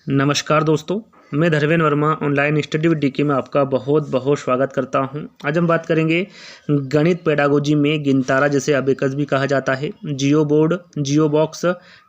नमस्कार दोस्तों, मैं Dharmendra Verma online study with DK में आपका बहुत बहुत स्वागत करता हूं। आज हम बात करेंगे गणित पेडागोजी में गिनतारा, जिसे अबेकस भी कहा जाता है, जियो बोर्ड, जियो बॉक्स,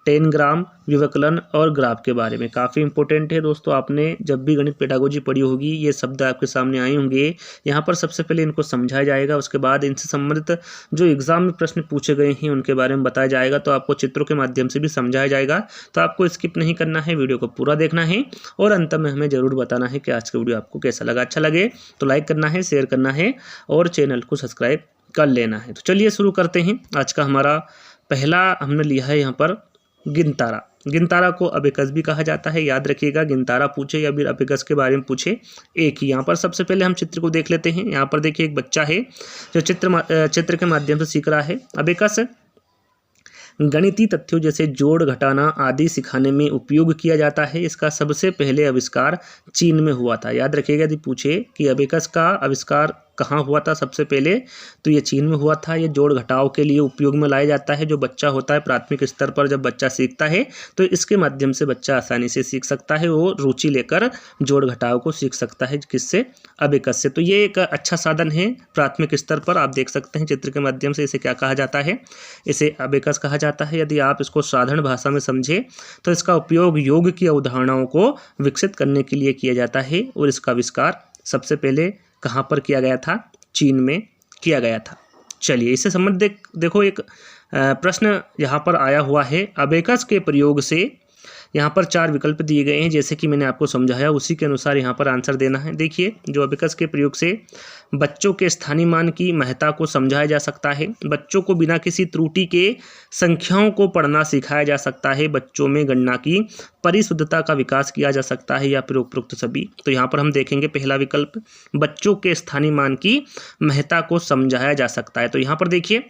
10 ग्राम, विवकलन और ग्राफ के बारे में। काफ़ी इंपॉर्टेंट है दोस्तों। आपने जब भी गणित पेडागोजी पढ़ी होगी ये शब्द आपके सामने आए होंगे। यहाँ पर सबसे पहले इनको समझाया जाएगा, उसके बाद इनसे संबंधित जो एग्जाम में प्रश्न पूछे गए हैं उनके बारे में बताया जाएगा। तो आपको चित्रों के माध्यम से भी समझाया जाएगा, तो आपको स्किप नहीं करना है, वीडियो को पूरा देखना है और अंत में हमें ज़रूर बताना है कि आज का वीडियो आपको कैसा लगा। अच्छा लगे तो लाइक करना है, शेयर करना है और चैनल को सब्सक्राइब कर लेना है। तो चलिए शुरू करते हैं। आज का हमारा पहला हमने लिया है यहाँ पर गिनतारा। गिनतारा को अबेकस भी कहा जाता है, याद रखिएगा। गिनतारा पूछे या फिर अबेकस के बारे में पूछे, एक ही। यहाँ पर सबसे पहले हम चित्र को देख लेते हैं। यहाँ पर देखिए एक बच्चा है जो चित्र के माध्यम से सीख रहा है। अबेकस गणितीय तथ्यों जैसे जोड़, घटाना आदि सिखाने में उपयोग किया जाता है। इसका सबसे पहले आविष्कार चीन में हुआ था। याद रखिएगा, यदि पूछे कि अबेकस का आविष्कार कहाँ हुआ था सबसे पहले, तो ये चीन में हुआ था। ये जोड़ घटाव के लिए उपयोग में लाया जाता है। जो बच्चा होता है प्राथमिक स्तर पर, जब बच्चा सीखता है तो इसके माध्यम से बच्चा आसानी से सीख सकता है। वो रुचि लेकर जोड़ घटाव को सीख सकता है। किससे? अबेकस से। तो ये एक अच्छा साधन है प्राथमिक स्तर पर। आप देख सकते हैं चित्र के माध्यम से। इसे क्या कहा जाता है? इसे अबेकस कहा जाता है। यदि आप इसको साधारण भाषा में समझे तो इसका उपयोग योग की अवधारणाओं को विकसित करने के लिए किया जाता है। और इसका आविष्कार सबसे पहले कहाँ पर किया गया था? चीन में किया गया था। चलिए इससे संबंधित देखो एक प्रश्न यहाँ पर आया हुआ है। अबेकस के प्रयोग से यहाँ पर 4 विकल्प दिए गए हैं, जैसे कि मैंने आपको समझाया उसी के अनुसार यहाँ पर आंसर देना है। देखिए, जो अबेकस के प्रयोग से बच्चों के स्थानीय मान की महत्ता को समझाया जा सकता है। बच्चों को बिना किसी त्रुटि के संख्याओं को पढ़ना सिखाया जा सकता है। बच्चों में गणना की परिशुद्धता का विकास किया जा सकता है, या फिर उपरोक्त सभी। तो यहाँ पर हम देखेंगे पहला विकल्प, बच्चों के स्थानीय मान की महत्ता को समझाया जा सकता है। तो यहाँ पर देखिए,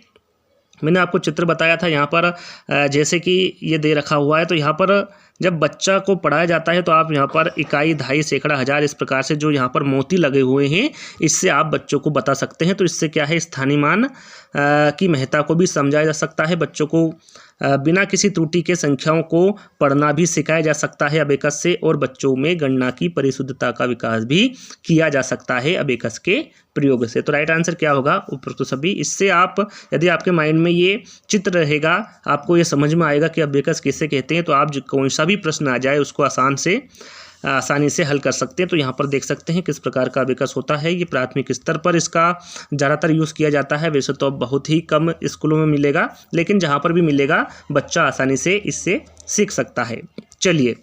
मैंने आपको चित्र बताया था। यहाँ पर जैसे कि ये दे रखा हुआ है, तो यहाँ पर जब बच्चा को पढ़ाया जाता है तो आप यहाँ पर इकाई, दहाई, सैकड़ा, हजार, इस प्रकार से जो यहाँ पर मोती लगे हुए हैं, इससे आप बच्चों को बता सकते हैं। तो इससे क्या है, स्थानीय मान की महत्ता को भी समझाया जा सकता है। बच्चों को बिना किसी त्रुटि के संख्याओं को पढ़ना भी सिखाया जा सकता है अबेकस से। और बच्चों में गणना की परिशुद्धता का विकास भी किया जा सकता है अबेकस के प्रयोग से। तो राइट आंसर क्या होगा? उपरोक्त सभी। इससे आप, यदि आपके माइंड में ये चित्र रहेगा, आपको ये समझ में आएगा कि अबेकस किसे कहते हैं, तो आप कौन सा भी प्रश्न आ जाए उसको आसानी से हल कर सकते हैं। तो यहाँ पर देख सकते हैं किस प्रकार का अबेकस होता है। ये प्राथमिक स्तर पर इसका ज़्यादातर यूज़ किया जाता है। वैसे तो अब बहुत ही कम स्कूलों में मिलेगा, लेकिन जहाँ पर भी मिलेगा बच्चा आसानी से इससे सीख सकता है। चलिए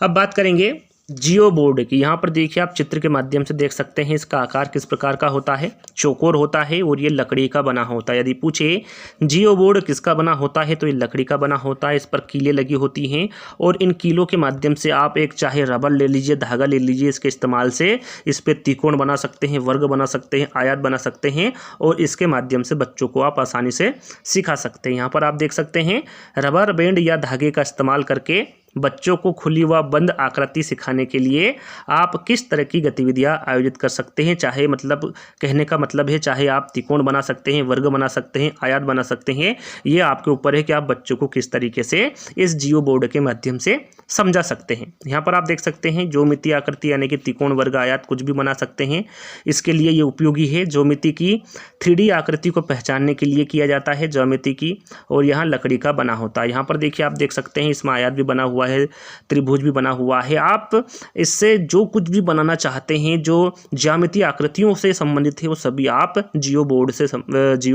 अब बात करेंगे जियो बोर्ड की। यहाँ पर देखिए, आप चित्र के माध्यम से देख सकते हैं इसका आकार किस प्रकार का होता है। चौकोर होता है और ये लकड़ी का बना होता है। यदि पूछे जियो बोर्ड किसका बना होता है, तो ये लकड़ी का बना होता है। इस पर कीलें लगी होती हैं और इन कीलों के माध्यम से आप एक चाहे रबर ले लीजिए, धागा ले लीजिए, इसके इस्तेमाल से इस पर त्रिकोण बना सकते हैं, वर्ग बना सकते हैं, आयत बना सकते हैं और इसके माध्यम से बच्चों को आप आसानी से सिखा सकते हैं। यहाँ पर आप देख सकते हैं रबर बैंड या धागे का इस्तेमाल करके बच्चों को खुली व बंद आकृति सिखाने के लिए आप किस तरह की गतिविधियां आयोजित कर सकते हैं। चाहे, मतलब कहने का मतलब है, चाहे आप त्रिकोण बना सकते हैं, वर्ग बना सकते हैं, आयत बना सकते हैं। ये आपके ऊपर है कि आप बच्चों को किस तरीके से इस जियो बोर्ड के माध्यम से समझा सकते हैं। यहाँ पर आप देख सकते हैं ज्योमिति आकृति, यानी कि त्रिकोण, वर्ग, आयत कुछ भी बना सकते हैं। इसके लिए ये उपयोगी है। ज्योमिति की 3D आकृति को पहचानने के लिए किया जाता है ज्योमिति की, और यहाँ लकड़ी का बना होता है। यहाँ पर देखिए, आप देख सकते हैं इसमें आयत भी बना हुआ है, त्रिभुज भी बना हुआ है। आप इससे जो कुछ भी बनाना चाहते हैं, जो ज्यामितीय आकृतियों से संबंधित है, वो सभी आप जियो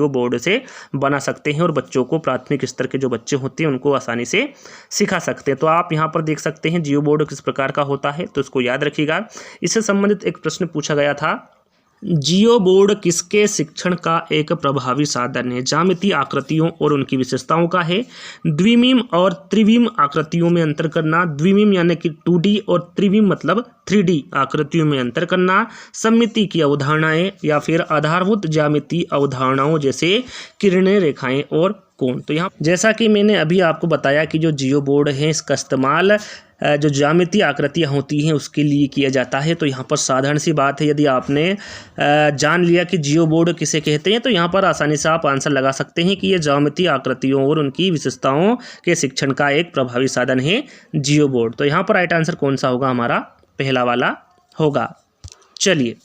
बोर्ड से बना सकते हैं और बच्चों को, प्राथमिक स्तर के जो बच्चे होते हैं, उनको आसानी से सिखा सकते हैं। तो आप यहाँ पर देख सकते हैं जियो बोर्ड किस प्रकार का होता है, तो इसको याद रखिएगा। इससे संबंधित एक प्रश्न पूछा गया था, जियो बोर्ड किसके शिक्षण का एक प्रभावी साधन है? ज्यामितीय आकृतियों और उनकी विशेषताओं का है। द्विमीम और त्रिविम आकृतियों में अंतर करना। द्विमीम यानी कि 2D और त्रिविम मतलब 3D आकृतियों में अंतर करना। सममिति की अवधारणाएं या फिर आधारभूत ज्यामितीय अवधारणाओं जैसे किरणें, रेखाएं और कोण। तो यहाँ जैसा कि मैंने अभी आपको बताया कि जो जियो बोर्ड है इसका इस्तेमाल जो ज्यामितीय आकृतियाँ होती हैं उसके लिए किया जाता है। तो यहाँ पर साधारण सी बात है, यदि आपने जान लिया कि जियो बोर्ड किसे कहते हैं तो यहाँ पर आसानी से आप आंसर लगा सकते हैं कि ये ज्यामितीय आकृतियों और उनकी विशेषताओं के शिक्षण का एक प्रभावी साधन है जियो बोर्ड। तो यहाँ पर राइट आंसर कौन सा होगा, हमारा पहला वाला होगा। चलिए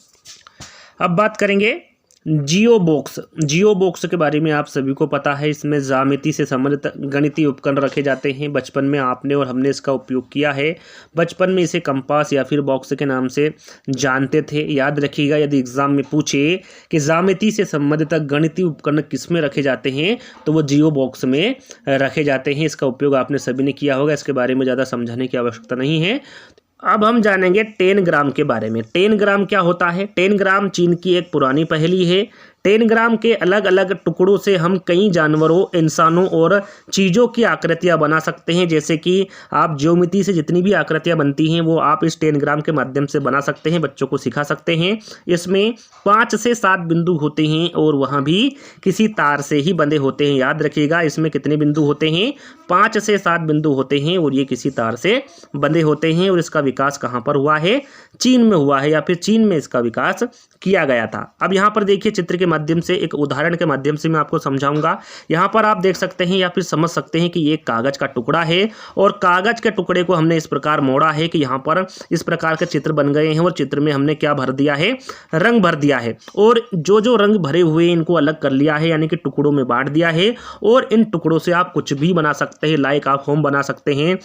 अब बात करेंगे जियो बॉक्स। जियो बॉक्स के बारे में आप सभी को पता है, इसमें ज्यामिति से संबंधित गणितीय उपकरण रखे जाते हैं। बचपन में आपने और हमने इसका उपयोग किया है। बचपन में इसे कंपास या फिर बॉक्स के नाम से जानते थे। याद रखिएगा, यदि एग्जाम में पूछे कि ज्यामिति से संबंधित गणितीय उपकरण किस में रखे जाते हैं तो वो जियो बॉक्स में रखे जाते हैं। इसका उपयोग आपने सभी ने किया होगा, इसके बारे में ज़्यादा समझाने की आवश्यकता नहीं है। अब हम जानेंगे 10 ग्राम के बारे में। 10 ग्राम क्या होता है? 10 ग्राम चीन की एक पुरानी पहेली है। 10 ग्राम के अलग अलग टुकड़ों से हम कई जानवरों, इंसानों और चीज़ों की आकृतियां बना सकते हैं। जैसे कि आप ज्योमिति से जितनी भी आकृतियां बनती हैं वो आप इस 10 ग्राम के माध्यम से बना सकते हैं, बच्चों को सिखा सकते हैं। इसमें 5 से 7 बिंदु होते हैं और वहाँ भी किसी तार से ही बंधे होते हैं। याद रखिएगा, इसमें कितने बिंदु होते हैं? 5 से 7 बिंदु होते हैं और ये किसी तार से बंधे होते हैं। और इसका विकास कहाँ पर हुआ है? चीन में हुआ है, या फिर चीन में इसका विकास किया गया था। अब यहाँ पर देखिए, चित्र के माध्यम से, एक उदाहरण के माध्यम से मैं आपको समझाऊंगा। यहाँ पर आप देख सकते हैं या फिर समझ सकते हैं कि ये कागज का टुकड़ा है और कागज के टुकड़े को हमने इस प्रकार मोड़ा है कि यहाँ पर इस प्रकार के चित्र बन गए हैं और चित्र में हमने क्या भर दिया है? रंग भर दिया है। और जो जो रंग भरे हुए इनको अलग कर लिया है, यानी कि टुकड़ों में बांट दिया है। और इन टुकड़ों से आप कुछ भी बना सकते हैं। लाइक आप होम बना सकते हैं,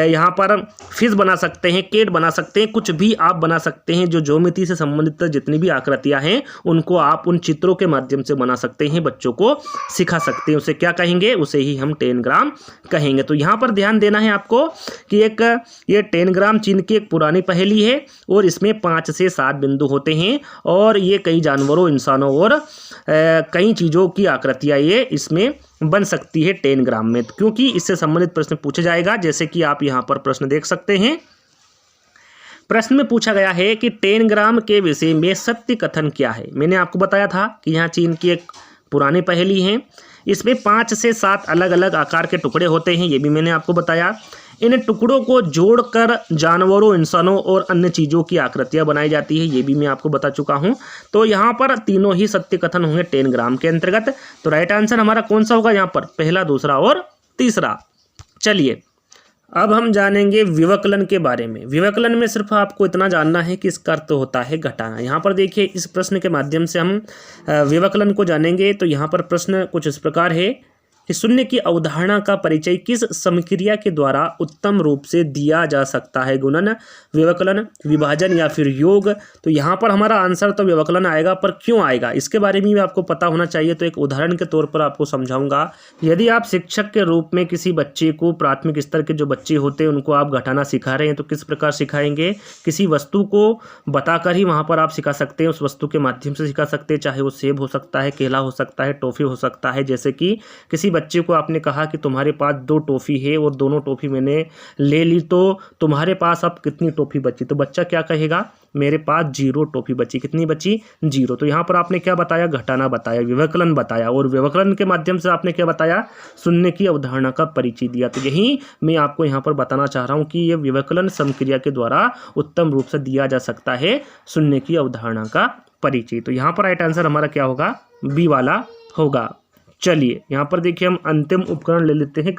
यहाँ पर फिश बना सकते हैं, केट बना सकते हैं, कुछ भी आप बना सकते हैं। जो ज्योमिति से संबंधित जितनी भी आकृतियां हैं उनको आप उन चित्रों के माध्यम से बना सकते हैं, बच्चों को सिखा सकते हैं। उसे क्या कहेंगे? उसे ही हम 10 ग्राम कहेंगे। तो यहाँ पर ध्यान देना है आपको कि ये 10 ग्राम चीन की एक पुरानी पहेली है और इसमें 5 से 7 बिंदु होते हैं और ये कई जानवरों, इंसानों और कई चीज़ों की आकृतियाँ ये इसमें बन सकती है 10 ग्राम में, क्योंकि इससे संबंधित प्रश्न पूछा जाएगा। जैसे कि आप यहाँ पर प्रश्न देख सकते हैं। प्रश्न में पूछा गया है कि 10 ग्राम के विषय में सत्य कथन क्या है। मैंने आपको बताया था कि यहाँ चीन की एक पुरानी पहेली है। इसमें 5 से 7 अलग अलग आकार के टुकड़े होते हैं, ये भी मैंने आपको बताया। इन टुकड़ों को जोड़कर जानवरों, इंसानों और अन्य चीज़ों की आकृतियां बनाई जाती है, ये भी मैं आपको बता चुका हूं। तो यहाँ पर तीनों ही सत्य कथन होंगे 10 ग्राम के अंतर्गत। तो राइट आंसर हमारा कौन सा होगा यहाँ पर? पहला, दूसरा और तीसरा। चलिए अब हम जानेंगे विवकलन के बारे में। विवकलन में सिर्फ आपको इतना जानना है कि इसका अर्थ होता है घटाना। यहाँ पर देखिए, इस प्रश्न के माध्यम से हम विवकलन को जानेंगे। तो यहाँ पर प्रश्न कुछ इस प्रकार है कि शून्य की अवधारणा का परिचय किस समक्रिया के द्वारा उत्तम रूप से दिया जा सकता है? गुणन, विवकलन, विभाजन या फिर योग। तो यहाँ पर हमारा आंसर तो विवकलन आएगा, पर क्यों आएगा इसके बारे में भी आपको पता होना चाहिए। तो एक उदाहरण के तौर पर आपको समझाऊंगा। यदि आप शिक्षक के रूप में किसी बच्चे को, प्राथमिक स्तर के जो बच्चे होते हैं उनको आप घटाना सिखा रहे हैं, तो किस प्रकार सिखाएंगे? किसी वस्तु को बताकर ही वहाँ पर आप सिखा सकते हैं, उस वस्तु के माध्यम से सिखा सकते हैं। चाहे वो सेब हो सकता है, केला हो सकता है, टॉफी हो सकता है। जैसे कि किसी बच्चे को आपने कहा कि तुम्हारे पास 2 टॉफी है और दोनों टॉफी मैंने ले ली, तो तुम्हारे पास अब कितनी टॉफी बची? तो बच्चा क्या कहेगा? मेरे पास 0 टॉफी बची। कितनी बची? 0। तो यहाँ पर आपने क्या बताया? घटाना बताया, विवकलन बताया। और विवकलन के माध्यम से आपने क्या बताया? शून्य की अवधारणा का परिचय दिया। तो यही मैं आपको यहाँ पर बताना चाह रहा हूँ कि ये विवकलन समक्रिया के द्वारा उत्तम रूप से दिया जा सकता है, शून्य की अवधारणा का परिचय। तो यहाँ पर राइट आंसर हमारा क्या होगा? बी वाला होगा। चलिए यहाँ पर देखिए, हम अंतिम उपकरण ले लेते हैं,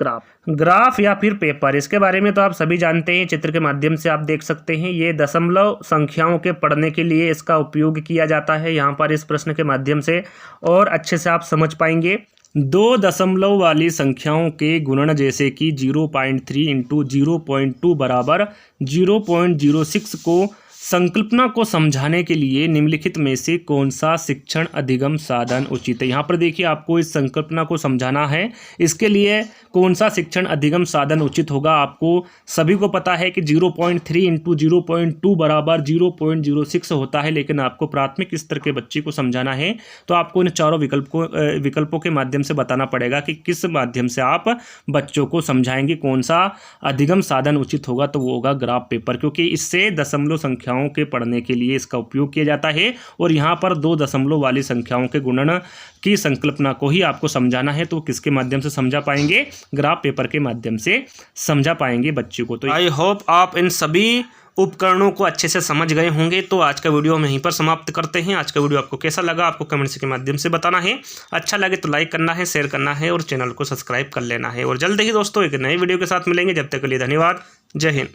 ग्राफ या फिर पेपर। इसके बारे में तो आप सभी जानते हैं, चित्र के माध्यम से आप देख सकते हैं। ये दशमलव संख्याओं के पढ़ने के लिए इसका उपयोग किया जाता है यहाँ पर इस प्रश्न के माध्यम से, और अच्छे से आप समझ पाएंगे। 2 दशमलव वाली संख्याओं के गुणन, जैसे कि 0.3 इंटू 0.2 बराबर 0.06 को संकल्पना को समझाने के लिए निम्नलिखित में से कौन सा शिक्षण अधिगम साधन उचित है? यहाँ पर देखिए, आपको इस संकल्पना को समझाना है, इसके लिए कौन सा शिक्षण अधिगम साधन उचित होगा? आपको सभी को पता है कि 0.3 इंटू 0.2 बराबर 0.06 होता है, लेकिन आपको प्राथमिक स्तर के बच्चे को समझाना है तो आपको इन चारों विकल्पों के माध्यम से बताना पड़ेगा कि किस माध्यम से आप बच्चों को समझाएंगे, कौन सा अधिगम साधन उचित होगा। तो वो होगा ग्राफ पेपर, क्योंकि इससे दशमलव संख्या संख्याओं के पढ़ने के लिए इसका उपयोग किया जाता है। और यहाँ पर 2 दशमलव वाली संख्याओं के गुणन की संकल्पना को ही आपको समझाना है, तो किसके माध्यम से समझा पाएंगे? ग्राफ पेपर के माध्यम से समझा पाएंगे बच्चों को। तो आई होप आप इन सभी उपकरणों को अच्छे से समझ गए होंगे। तो आज का वीडियो हम यहीं पर समाप्त करते हैं। आज का वीडियो आपको कैसा लगा आपको कमेंट्स के माध्यम से बताना है। अच्छा लगे तो लाइक करना है, शेयर करना है और चैनल को सब्सक्राइब कर लेना है। और जल्द ही दोस्तों एक नए वीडियो के साथ मिलेंगे। जब तक के लिए धन्यवाद। जय हिंद।